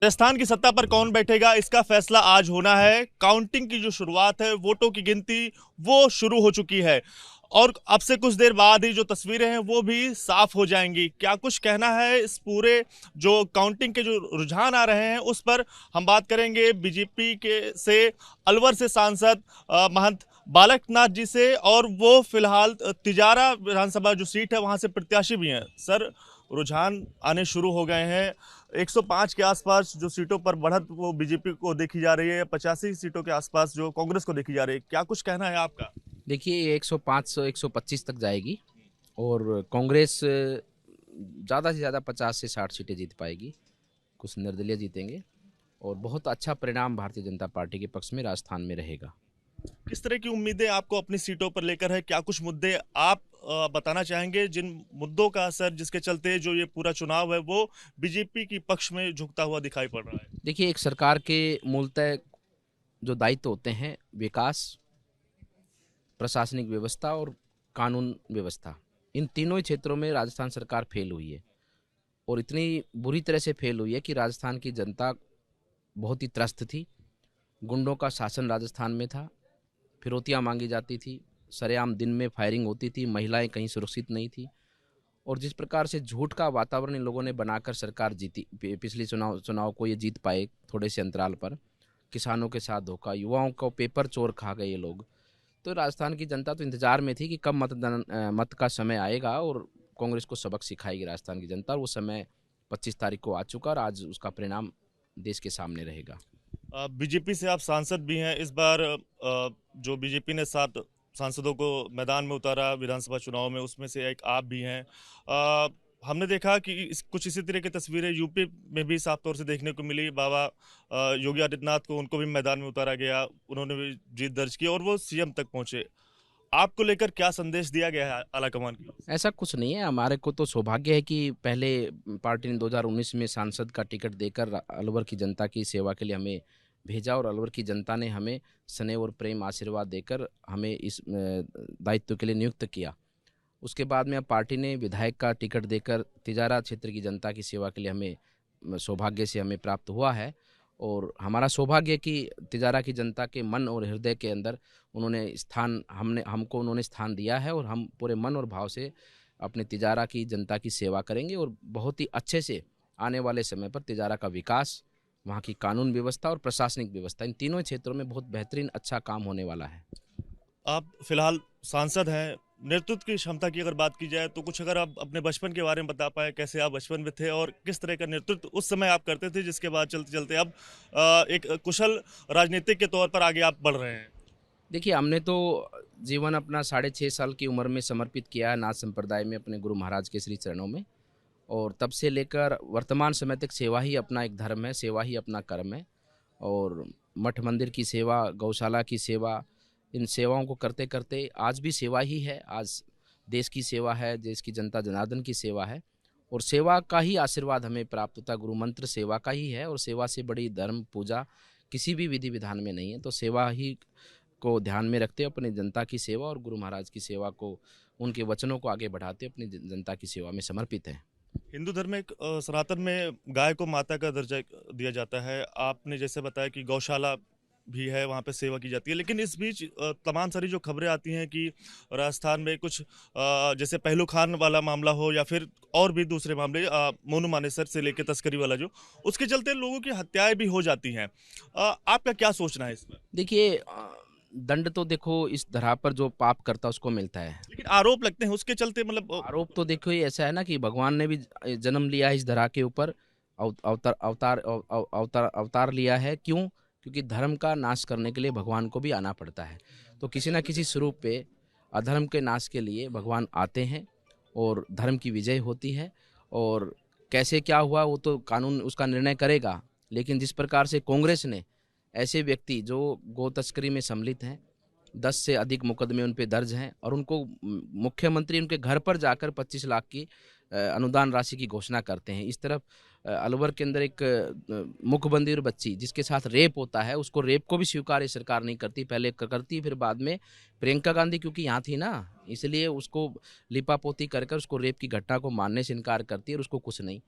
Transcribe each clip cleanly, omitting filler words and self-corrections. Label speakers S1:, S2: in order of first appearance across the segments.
S1: राजस्थान की सत्ता पर कौन बैठेगा, इसका फैसला आज होना है। काउंटिंग की जो शुरुआत है, वोटों की गिनती वो शुरू हो चुकी है और अब से कुछ देर बाद ही जो तस्वीरें हैं वो भी साफ हो जाएंगी। क्या कुछ कहना है इस पूरे जो काउंटिंग के जो रुझान आ रहे हैं उस पर हम बात करेंगे बीजेपी के से अलवर से सांसद महंत बालकनाथ जी से, और वो फिलहाल तिजारा विधानसभा जो सीट है वहां से प्रत्याशी भी हैं। सर, रुझान आने शुरू हो गए हैं। 105 के आसपास जो सीटों पर बढ़त वो बीजेपी को देखी जा रही है, 85 सीटों के आसपास जो कांग्रेस को देखी जा रही है। क्या कुछ कहना है आपका?
S2: देखिए ये 105 125 तक जाएगी और कांग्रेस ज़्यादा से ज़्यादा 50 से 60 सीटें जीत पाएगी। कुछ निर्दलीय जीतेंगे और बहुत अच्छा परिणाम भारतीय जनता पार्टी के पक्ष में राजस्थान में रहेगा।
S1: किस तरह की उम्मीदें आपको अपनी सीटों पर लेकर है? क्या कुछ मुद्दे आप बताना चाहेंगे जिन मुद्दों का असर जिसके चलते जो ये पूरा चुनाव है वो बीजेपी की पक्ष में झुकता हुआ दिखाई पड़ रहा है?
S2: देखिए एक सरकार के मूलतः जो दायित्व होते हैं विकास, प्रशासनिक व्यवस्था और कानून व्यवस्था, इन तीनों ही क्षेत्रों में राजस्थान सरकार फेल हुई है और इतनी बुरी तरह से फेल हुई है कि राजस्थान की जनता बहुत ही त्रस्त थी। गुंडों का शासन राजस्थान में था, फिरौतियाँ मांगी जाती थी, सरेआम दिन में फायरिंग होती थी, महिलाएं कहीं सुरक्षित नहीं थी और जिस प्रकार से झूठ का वातावरण इन लोगों ने बनाकर सरकार जीती, पिछली चुनाव को ये जीत पाए थोड़े से अंतराल पर। किसानों के साथ धोखा, युवाओं को पेपर चोर खा गए ये लोग। तो राजस्थान की जनता तो इंतजार में थी कि कब मत का समय आएगा और कांग्रेस को सबक सिखाएगी राजस्थान की जनता, और वो समय 25 तारीख को आ चुका और आज उसका परिणाम देश के सामने रहेगा।
S1: बीजेपी से आप सांसद भी हैं। इस बार जो बीजेपी ने 7 सांसदों को मैदान में उतारा विधानसभा चुनाव में, उसमें से एक आप भी हैं। हमने देखा कि कुछ इसी तरह की तस्वीरें यूपी में भी साफ तौर से देखने को मिली। बाबा योगी आदित्यनाथ को, उनको भी मैदान में उतारा गया, उन्होंने भी जीत दर्ज की और वो सीएम तक पहुंचे। आपको लेकर क्या संदेश दिया गया है आलाकमान की ओर से?
S2: ऐसा कुछ नहीं है, हमारे को तो सौभाग्य है कि पहले पार्टी ने 2019 में सांसद का टिकट देकर अलवर की जनता की सेवा के लिए हमें भेजा और अलवर की जनता ने हमें स्नेह और प्रेम आशीर्वाद देकर हमें इस दायित्व के लिए नियुक्त किया। उसके बाद में अब पार्टी ने विधायक का टिकट देकर तिजारा क्षेत्र की जनता की सेवा के लिए हमें सौभाग्य से हमें प्राप्त हुआ है और हमारा सौभाग्य कि तिजारा की जनता के मन और हृदय के अंदर उन्होंने स्थान हमको उन्होंने स्थान दिया है और हम पूरे मन और भाव से अपने तिजारा की जनता की सेवा करेंगे और बहुत ही अच्छे से आने वाले समय पर तिजारा का विकास, वहाँ की कानून व्यवस्था और प्रशासनिक व्यवस्था, इन तीनों क्षेत्रों में बहुत बेहतरीन अच्छा काम होने वाला है।
S1: आप फिलहाल सांसद हैं। नेतृत्व की क्षमता की अगर बात की जाए तो कुछ अगर आप अपने बचपन के बारे में बता पाए, कैसे आप बचपन में थे और किस तरह का नेतृत्व उस समय आप करते थे, जिसके बाद चलते चलते अब एक कुशल राजनीतिक के तौर पर आगे आप बढ़ रहे हैं?
S2: देखिए हमने तो जीवन अपना 6.5 साल की उम्र में समर्पित किया है नाथ संप्रदाय में अपने गुरु महाराज के श्री चरणों में, और तब से लेकर वर्तमान समय तक सेवा ही अपना एक धर्म है, सेवा ही अपना कर्म है। और मठ मंदिर की सेवा, गौशाला की सेवा, इन सेवाओं को करते करते आज भी सेवा ही है। आज देश की सेवा है, देश की जनता जनार्दन की सेवा है और सेवा का ही आशीर्वाद हमें प्राप्त होता है। गुरु मंत्र सेवा का ही है और सेवा से बड़ी धर्म पूजा किसी भी विधि विधान में नहीं है। तो सेवा ही को ध्यान में रखते अपनी जनता की सेवा और गुरु महाराज की सेवा को, उनके वचनों को आगे बढ़ाते अपनी जनता की सेवा में समर्पित हैं।
S1: हिंदू धर्म में एक सनातन में गाय को माता का दर्जा दिया जाता है। आपने जैसे बताया कि गौशाला भी है, वहाँ पे सेवा की जाती है, लेकिन इस बीच तमाम सारी जो खबरें आती हैं कि राजस्थान में कुछ जैसे पहलू खान वाला मामला हो या फिर और भी दूसरे मामले, मोनू मानेसर से लेकर तस्करी वाला, जो उसके चलते लोगों की हत्याएं भी हो जाती हैं। आपका क्या सोचना है इसमें?
S2: देखिए दंड तो देखो इस धरा पर जो पाप करता है उसको मिलता है।
S1: लेकिन आरोप लगते हैं उसके चलते, मतलब
S2: आरोप तो देखो ये ऐसा है ना कि भगवान ने भी जन्म लिया है इस धरा के ऊपर, अवतार अवतार अवतार अवतार लिया है। क्यों? क्योंकि धर्म का नाश करने के लिए भगवान को भी आना पड़ता है। तो किसी ना किसी स्वरूप पे अधर्म के नाश के लिए भगवान आते हैं और धर्म की विजय होती है। और कैसे क्या हुआ वो तो कानून उसका निर्णय करेगा, लेकिन जिस प्रकार से कांग्रेस ने ऐसे व्यक्ति जो गो तस्करी में सम्मिलित हैं, 10 से अधिक मुकदमे उन पे दर्ज हैं और उनको मुख्यमंत्री उनके घर पर जाकर 25 लाख की अनुदान राशि की घोषणा करते हैं। इस तरफ अलवर के अंदर एक मुखबंदी बच्ची जिसके साथ रेप होता है, उसको रेप को भी स्वीकार ये सरकार नहीं करती, पहले करती फिर बाद में प्रियंका गांधी क्योंकि यहाँ थी ना, इसलिए उसको लिपापोती कर कर उसको रेप की घटना को मानने से इनकार करती है और उसको कुछ नहीं।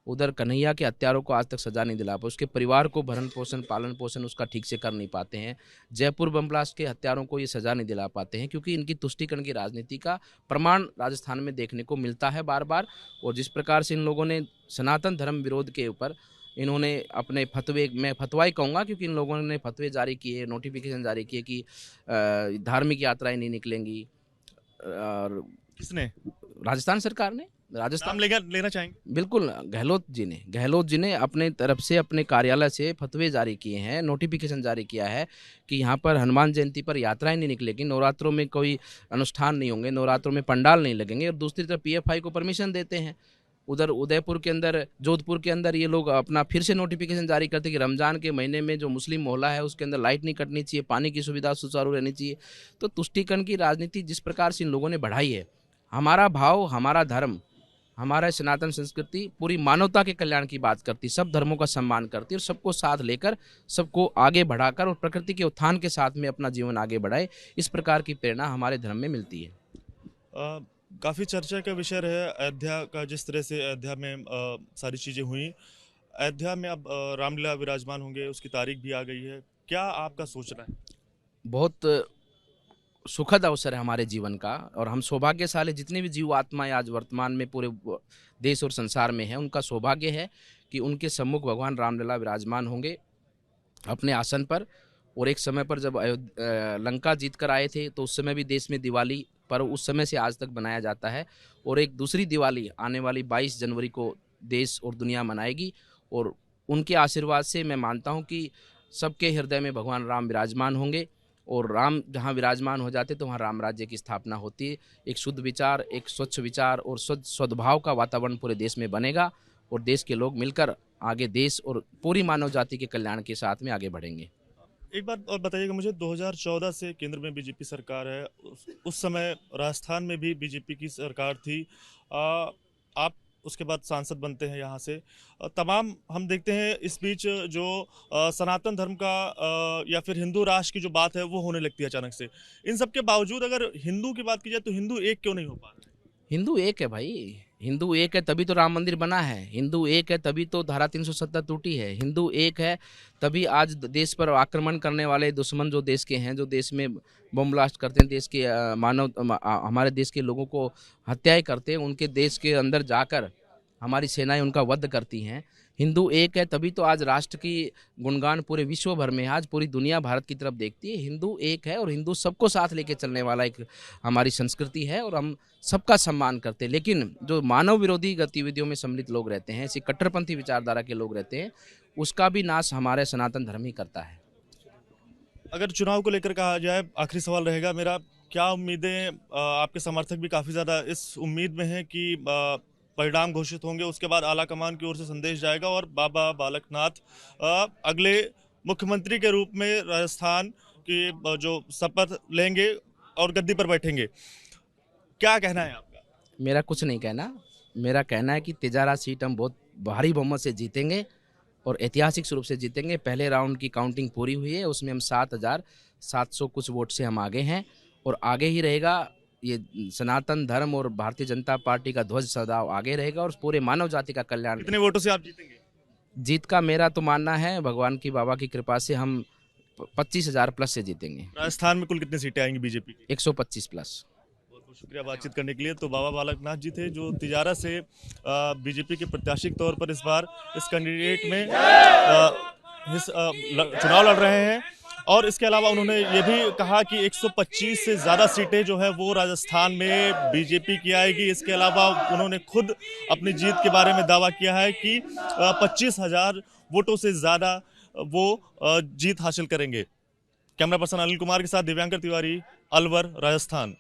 S2: उधर कन्हैया के हत्यारों को आज तक सजा नहीं दिला पाए, उसके परिवार को भरण पोषण पालन पोषण उसका ठीक से कर नहीं पाते हैं। जयपुर बम ब्लास्ट के हत्यारों को ये सजा नहीं दिला पाते हैं, क्योंकि इनकी तुष्टीकरण की राजनीति का प्रमाण राजस्थान में देखने को मिलता है बार बार। और जिस प्रकार से इन लोगों ने सनातन धर्म विरोध के ऊपर इन्होंने अपने फतवे, मैं फतवा ही कहूँगा क्योंकि इन लोगों ने फतवे जारी किए, नोटिफिकेशन जारी किए कि धार्मिक यात्राएं नहीं निकलेंगी। और
S1: किसने?
S2: राजस्थान सरकार ने, राजस्थान
S1: लेना चाहेंगे?
S2: बिल्कुल, गहलोत जी ने अपने तरफ से अपने कार्यालय से फतवे जारी किए हैं, नोटिफिकेशन जारी किया है कि यहाँ पर हनुमान जयंती पर यात्राएं नहीं निकलेगी, नवरात्रों में कोई अनुष्ठान नहीं होंगे, नवरात्रों में पंडाल नहीं लगेंगे। और दूसरी तरफ पीएफआई को परमिशन देते हैं। उधर उदयपुर के अंदर, जोधपुर के अंदर ये लोग अपना फिर से नोटिफिकेशन जारी करते हैं कि रमज़ान के महीने में जो मुस्लिम मोहल्ला है उसके अंदर लाइट नहीं कटनी चाहिए, पानी की सुविधा सुचारू रहनी चाहिए। तो तुष्टीकरण की राजनीति जिस प्रकार से इन लोगों ने बढ़ाई है, हमारा भाव, हमारा धर्म, हमारा सनातन संस्कृति पूरी मानवता के कल्याण की बात करती, सब धर्मों का सम्मान करती और सबको साथ लेकर, सबको आगे बढ़ाकर और प्रकृति के उत्थान के साथ में अपना जीवन आगे बढ़ाए, इस प्रकार की प्रेरणा हमारे धर्म में मिलती है।
S1: काफ़ी चर्चा का विषय है अयोध्या का, जिस तरह से अयोध्या में सारी चीज़ें हुई। अयोध्या में अब रामलीला विराजमान होंगे, उसकी तारीख भी आ गई है, क्या आपका सोचना है?
S2: बहुत सुखद अवसर है हमारे जीवन का, और हम सौभाग्यशाली, जितनी भी जीव आत्माएं आज वर्तमान में पूरे देश और संसार में हैं, उनका सौभाग्य है कि उनके सम्मुख भगवान रामलला विराजमान होंगे अपने आसन पर। और एक समय पर जब लंका जीत कर आए थे तो उस समय भी देश में दिवाली पर्व उस समय से आज तक मनाया जाता है। और एक दूसरी दिवाली आने वाली 22 जनवरी को देश और दुनिया मनाएगी। और उनके आशीर्वाद से मैं मानता हूँ कि सबके हृदय में भगवान राम विराजमान होंगे, और राम जहाँ विराजमान हो जाते तो वहाँ राम राज्य की स्थापना होती है। एक शुद्ध विचार, एक स्वच्छ विचार और सद्भाव का वातावरण पूरे देश में बनेगा, और देश के लोग मिलकर आगे देश और पूरी मानव जाति के कल्याण के साथ में आगे बढ़ेंगे।
S1: एक बात और बताइएगा मुझे, 2014 से केंद्र में बीजेपी सरकार है, उस समय राजस्थान में भी बीजेपी की सरकार थी। आप उसके बाद सांसद बनते हैं यहाँ से। तमाम हम देखते हैं इस बीच जो सनातन धर्म का या फिर हिंदू राष्ट्र की जो बात है वो होने लगती है अचानक से। इन सब के बावजूद अगर हिंदू की बात की जाए तो हिंदू एक क्यों नहीं हो पा रहे?
S2: हिंदू एक है भाई, हिंदू एक है तभी तो राम मंदिर बना है, हिंदू एक है तभी तो धारा 370 टूटी है, हिंदू एक है तभी आज देश पर आक्रमण करने वाले दुश्मन जो देश के हैं, जो देश में बम ब्लास्ट करते हैं, देश के हमारे देश के लोगों को हत्याएं करते हैं, उनके देश के अंदर जाकर हमारी सेनाएं उनका वध करती हैं। हिंदू एक है तभी तो आज राष्ट्र की गुणगान पूरे विश्व भर में, आज पूरी दुनिया भारत की तरफ देखती है। हिंदू एक है और हिंदू सबको साथ लेके चलने वाला एक हमारी संस्कृति है, और हम सबका सम्मान करते हैं। लेकिन जो मानव विरोधी गतिविधियों में सम्मिलित लोग रहते हैं, ऐसी कट्टरपंथी विचारधारा के लोग रहते हैं, उसका भी नाश हमारे सनातन धर्म ही करता है।
S1: अगर चुनाव को लेकर कहा जाए, आखिरी सवाल रहेगा मेरा, क्या उम्मीदें, आपके समर्थक भी काफ़ी ज़्यादा इस उम्मीद में हैं कि परिणाम घोषित होंगे, उसके बाद आला कमान की ओर से संदेश जाएगा और बाबा बालकनाथ अगले मुख्यमंत्री के रूप में राजस्थान की जो शपथ लेंगे और गद्दी पर बैठेंगे? क्या कहना है आपका?
S2: मेरा कुछ नहीं कहना, मेरा कहना है कि तिजारा सीट हम बहुत भारी बहुमत से जीतेंगे और ऐतिहासिक रूप से जीतेंगे। पहले राउंड की काउंटिंग पूरी हुई है, उसमें हम 7,700 कुछ वोट से हम आगे हैं, और आगे ही रहेगा। ये सनातन धर्म और भारतीय जनता पार्टी का ध्वज सदा आगे रहेगा और पूरे मानव जाति का कल्याण।
S1: कितने वोटों से आप जीतेंगे?
S2: जीत का मेरा तो मानना है, भगवान की बाबा की कृपा से हम 25,000 प्लस से जीतेंगे।
S1: राजस्थान में कुल कितनी सीटें आएंगी बीजेपी की?
S2: 125 प्लस।
S1: बहुत बहुत शुक्रिया बातचीत करने के लिए। तो बाबा बालकनाथ जी थे जो तिजारा से बीजेपी के प्रत्याशी के तौर पर इस बार इस कैंडिडेट में चुनाव लड़ रहे हैं। और इसके अलावा उन्होंने ये भी कहा कि 125 से ज़्यादा सीटें जो है वो राजस्थान में बीजेपी की आएगी। इसके अलावा उन्होंने खुद अपनी जीत के बारे में दावा किया है कि 25,000 वोटों से ज़्यादा वो जीत हासिल करेंगे। कैमरा पर्सन अनिल कुमार के साथ दिव्यांकर तिवारी, अलवर, राजस्थान।